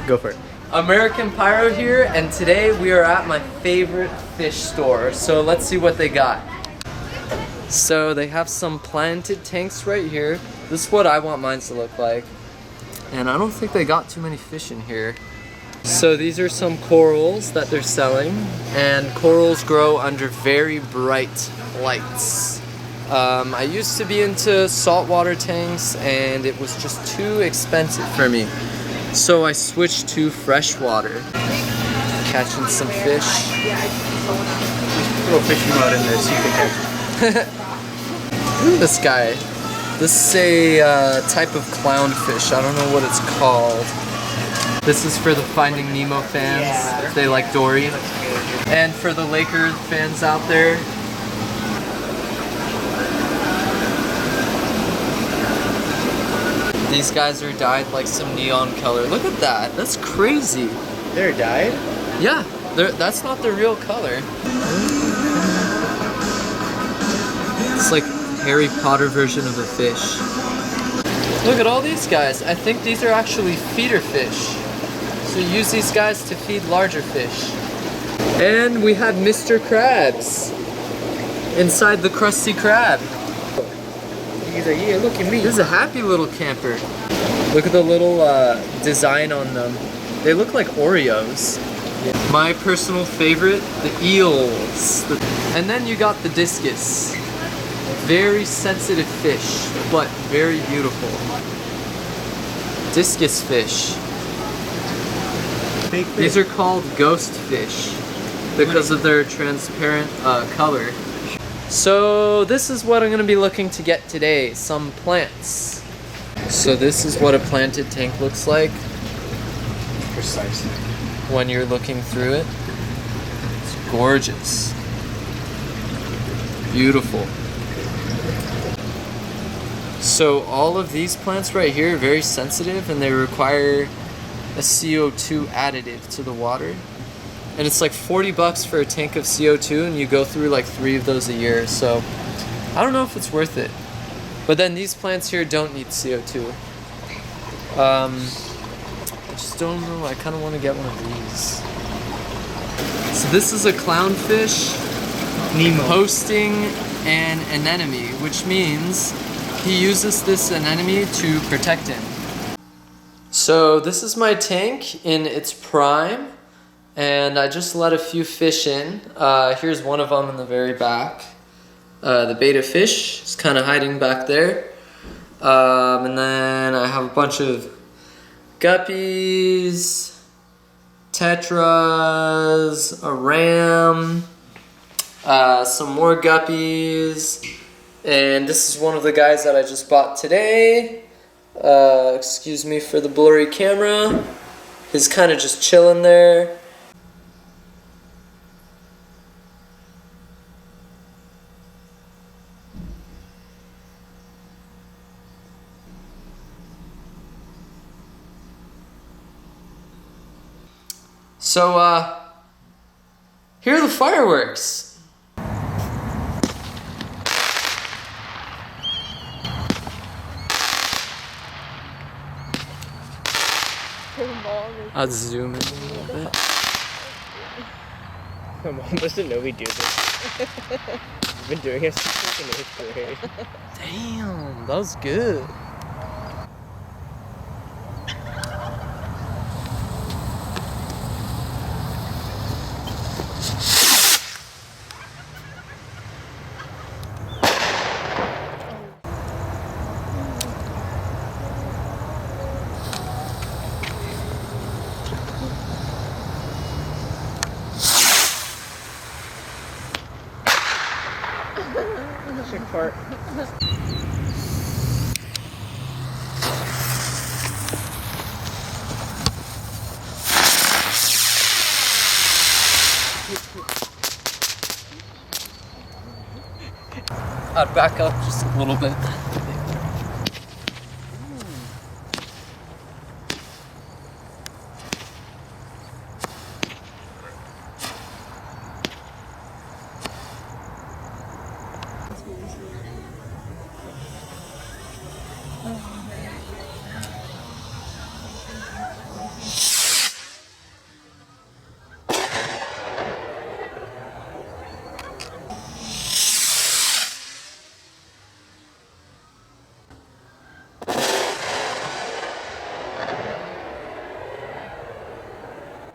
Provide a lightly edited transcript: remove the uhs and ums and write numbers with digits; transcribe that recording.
Go for it. American Pyro here, and today we are at my favorite fish store. So let's see what they got. So they have some planted tanks right here. This is what I want mine to look like. And I don't think they got too many fish in here. So these are some corals that they're selling, and corals grow under very bright lights. I used to be into saltwater tanks and it was just too expensive for me. So I switched to freshwater. Catching some fish. Throw fishing rod in there so you can catch it. Look at this guy. This is a type of clownfish. I don't know what it's called. This is for the Finding Nemo fans, if they like Dory. And for the Lakers fans out there. These guys are dyed like some neon color. Look at that. That's crazy. They're dyed? Yeah, that's not the real color. It's like Harry Potter version of a fish. Look at all these guys. I think these are actually feeder fish. So you use these guys to feed larger fish. And we had Mr. Krabs inside the Krusty Krab. He's like, yeah, look at me. This is a happy little camper. Look at the little design on them. They look like Oreos. Yeah. My personal favorite, the eels. And then you got the discus. Very sensitive fish, but very beautiful. Discus fish. Fake fish. These are called ghost fish because of their transparent color. So this is what I'm going to be looking to get today, some plants. So this is what a planted tank looks like. Precisely. When you're looking through it. It's gorgeous. Beautiful. So all of these plants right here are very sensitive and they require a CO2 additive to the water. And it's like 40 bucks for a tank of CO2 and you go through like 3 of those a year. So I don't know if it's worth it. But then these plants here don't need CO2. I just don't know. I kind of want to get one of these. So this is a clownfish Nemo. hosting an anemone, which means he uses this anemone to protect him. So this is my tank in its prime. And I just let a few fish in. Here's one of them in the very back. The betta fish is kind of hiding back there. And then I have a bunch of guppies, tetras, a ram, some more guppies. And this is one of the guys that I just bought today. Excuse me for the blurry camera. He's kind of just chilling there. So, here are the fireworks. I'll zoom in a little bit. My mom doesn't know we do this. We've been doing it since like in 8th grade. Damn, that was good. Chick part. I'd back up just a little bit.